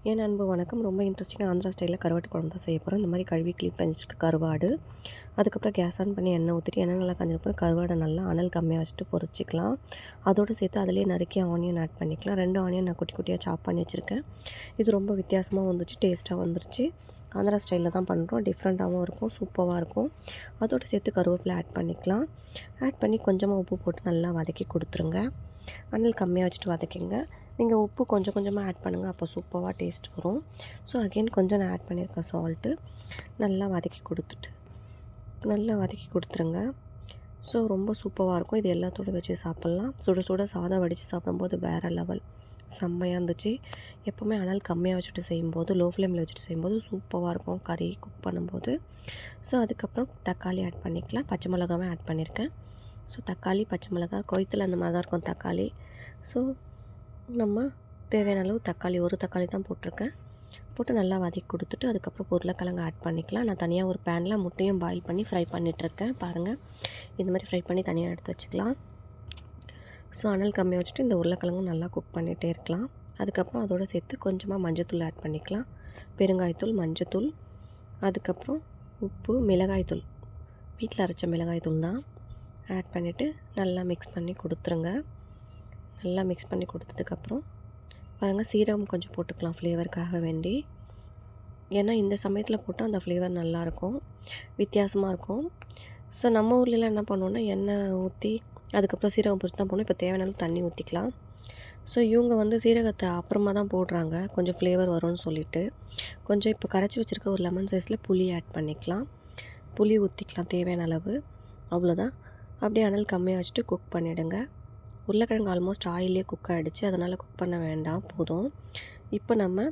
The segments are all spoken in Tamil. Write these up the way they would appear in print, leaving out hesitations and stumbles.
என் அன்பு வணக்கம். ரொம்ப இன்ட்ரெஸ்டிங்காக ஆந்திரா ஸ்டைலில் கருவாட்டு குழம்பு தான் செய்ய போகிறோம். இந்த மாதிரி கழுவி க்ளீன் பண்ணி வச்சுட்டு கருவாடு, அதுக்கப்புறம் கேஸ் ஆன் பண்ணி எண்ணெய் ஊற்றிட்டு எண்ணெய் நல்லா காஞ்சதுக்கப்புறம் கருவாடை நல்லா அனல் கம்மியாக வச்சுட்டு பொரிச்சிக்கலாம். அதோடு சேர்த்து அதிலே நறுக்கி ஆனியன் ஆட் பண்ணிக்கலாம். 2 ஆனியன் நான் குட்டி குட்டியாக சாப் பண்ணி வச்சுருக்கேன். இது ரொம்ப வித்தியாசமாக வந்துச்சு, டேஸ்ட்டாக வந்துருச்சு. ஆந்திரா ஸ்டைலில் தான் பண்ணுறோம். டிஃப்ரெண்ட்டாகவும் இருக்கும், சூப்பராக இருக்கும். அதோடு சேர்த்து கருவேப்பிலை ஆட் பண்ணிக்கலாம். ஆட் பண்ணி கொஞ்சமாக உப்பு போட்டு நல்லா வதக்கி கொடுத்துருங்க. அனல் கம்மியாக வச்சுட்டு வதக்கிங்க. நீங்கள் உப்பு கொஞ்சம் கொஞ்சமாக ஆட் பண்ணுங்கள், அப்போ சூப்பராக டேஸ்ட் வரும். ஸோ அகெயின் கொஞ்சம் நான் ஆட் பண்ணியிருக்கேன் சால்ட்டு. நல்லா வதக்கி கொடுத்துருங்க. ஸோ ரொம்ப சூப்பராக இருக்கும். இது எல்லாத்தோடு வச்சு சாப்பிட்லாம். சுட சுட சாதம் வடித்து சாப்பிடும்போது வேறு லெவல், செம்மையாக இருந்துச்சு. எப்போவுமே அனல் கம்மியாக வச்சுட்டு செய்யும்போது, லோ ஃப்ளேமில் வச்சுட்டு செய்யும்போது சூப்பராக இருக்கும் கறி குக் பண்ணும்போது. ஸோ அதுக்கப்புறம் தக்காளி ஆட் பண்ணிக்கலாம். பச்சை மிளகாவும் ஆட் பண்ணியிருக்கேன். ஸோ தக்காளி, பச்சை மிளகாய் கொய்த்தில் அந்த மாதிரி தான் இருக்கும் தக்காளி. ஸோ நம்ம தேவையான அளவு தக்காளி, ஒரு தக்காளி தான் போட்டிருக்கேன். போட்டு நல்லா வதக்கி கொடுத்துட்டு அதுக்கப்புறம் உருளைக்கிழங்கு ஆட் பண்ணிக்கலாம். நான் தனியாக ஒரு பேனில் முட்டையும் பாயில் பண்ணி ஃப்ரை பண்ணிகிட்ருக்கேன். பாருங்கள், இந்த மாதிரி ஃப்ரை பண்ணி தனியாக எடுத்து வச்சுக்கலாம். ஸோ அனல் கம்மியாக வச்சுட்டு இந்த உருளைக்கிழங்கும் நல்லா குக் பண்ணிகிட்டே இருக்கலாம். அதுக்கப்புறம் அதோடு சேர்த்து கொஞ்சமாக மஞ்சத்தூள் ஆட் பண்ணிக்கலாம். பெருங்காயத்தூள், மஞ்சத்தூள், அதுக்கப்புறம் உப்பு, மிளகாய்த்தூள், வீட்டில் அரைச்ச மிளகாய்த்தூள் தான் ஆட் பண்ணிவிட்டு நல்லா மிக்ஸ் பண்ணி கொடுத்துருங்க. நல்லா மிக்ஸ் பண்ணி கொடுத்ததுக்கப்புறம் பாருங்கள், சீரகம் கொஞ்சம் போட்டுக்கலாம் ஃப்ளேவருக்காக வேண்டி. ஏன்னா இந்த சமயத்தில் போட்டால் அந்த ஃப்ளேவர் நல்லாயிருக்கும், வித்தியாசமாக இருக்கும். ஸோ நம்ம ஊர்லலாம் என்ன பண்ணுவோன்னா, எண்ணெய் ஊற்றி அதுக்கப்புறம் சீரகம் பொரிச்சு தான் போடணும். இப்போ தேவையான அளவு தண்ணி ஊற்றிக்கலாம். ஸோ இவங்க வந்து சீரகத்தை அப்புறமா தான் போடுறாங்க, கொஞ்சம் ஃப்ளேவர் வரும்னு சொல்லிவிட்டு. கொஞ்சம் இப்போ கரைச்சி வச்சுருக்க ஒரு லெமன் சைஸில் புளி ஆட் பண்ணிக்கலாம். புளி ஊற்றிக்கலாம் தேவையான அளவு. அவ்வளோதான். அப்படியே அனல் கம்மியாக வச்சுட்டு குக் பண்ணிவிடுங்க. உருளைக்கிழங்கு ஆல்மோஸ்ட் ஆயிலே குக் ஆகிடுச்சு, அதனால் குக் பண்ண வேண்டாம், போதும். இப்போ நம்ம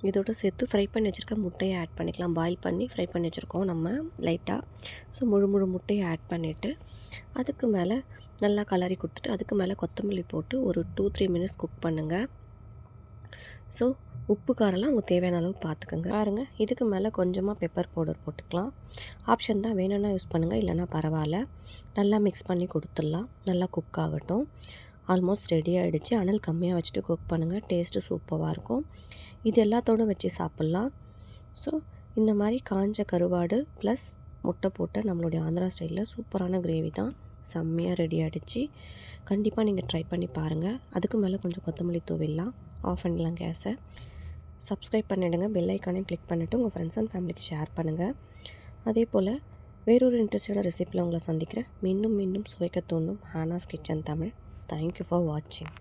இதோடு சேர்த்து ஃப்ரை பண்ணி வச்சுருக்க முட்டையை ஆட் பண்ணிக்கலாம். பாயில் பண்ணி ஃப்ரை பண்ணி வச்சுருக்கோம் நம்ம லைட்டாக. ஸோ முழு முட்டையை ஆட் பண்ணிவிட்டு அதுக்கு மேலே நல்லா கலரி கொடுத்துட்டு அதுக்கு மேலே கொத்தமல்லி போட்டு ஒரு 2-3 மினிட்ஸ் குக் பண்ணுங்கள். ஸோ உப்பு காரெல்லாம் உங்கள் தேவையான அளவு பார்த்துக்கோங்க. பாருங்கள், இதுக்கு மேலே கொஞ்சமாக பெப்பர் பவுடர் போட்டுக்கலாம். ஆப்ஷன் தான், வேணும்னா யூஸ் பண்ணுங்கள், இல்லைனா பரவாயில்ல. நல்லா மிக்ஸ் பண்ணி கொடுத்துடலாம். நல்லா குக் ஆகட்டும். ஆல்மோஸ்ட் ரெடி ஆகிடுச்சு. அனல் கம்மியாக வச்சுட்டு குக் பண்ணுங்கள், டேஸ்ட்டு சூப்பராக இருக்கும். இது எல்லாத்தோடும் வச்சு சாப்பிட்லாம். ஸோ இந்த மாதிரி காஞ்ச கருவாடு ப்ளஸ் முட்டை போட்டு நம்மளுடைய ஆந்திரா ஸ்டைலில் சூப்பரான கிரேவி தான் செம்மையாக ரெடி ஆகிடுச்சு. கண்டிப்பாக நீங்கள் ட்ரை பண்ணி பாருங்கள். அதுக்கு மேலே கொஞ்சம் கொத்தமல்லி தூவிடலாம். ஆஃப் பண்ணிடலாம் கேஸை. சப்ஸ்கிரைப் பண்ணிவிடுங்க. பெல் ஐக்கானையும் கிளிக் பண்ணிவிட்டு உங்கள் ஃப்ரெண்ட்ஸ் அண்ட் ஃபேமிலிக்கு ஷேர் பண்ணுங்கள். அதே போல் வேறொரு இன்ட்ரெஸ்டான ரெசிப்பியில் உங்களை சந்திக்கிறேன். மீண்டும் சுவைக்க தோணும் ஹானாஸ் கிச்சன் தமிழ். தேங்க்யூ ஃபார் வாட்சிங்.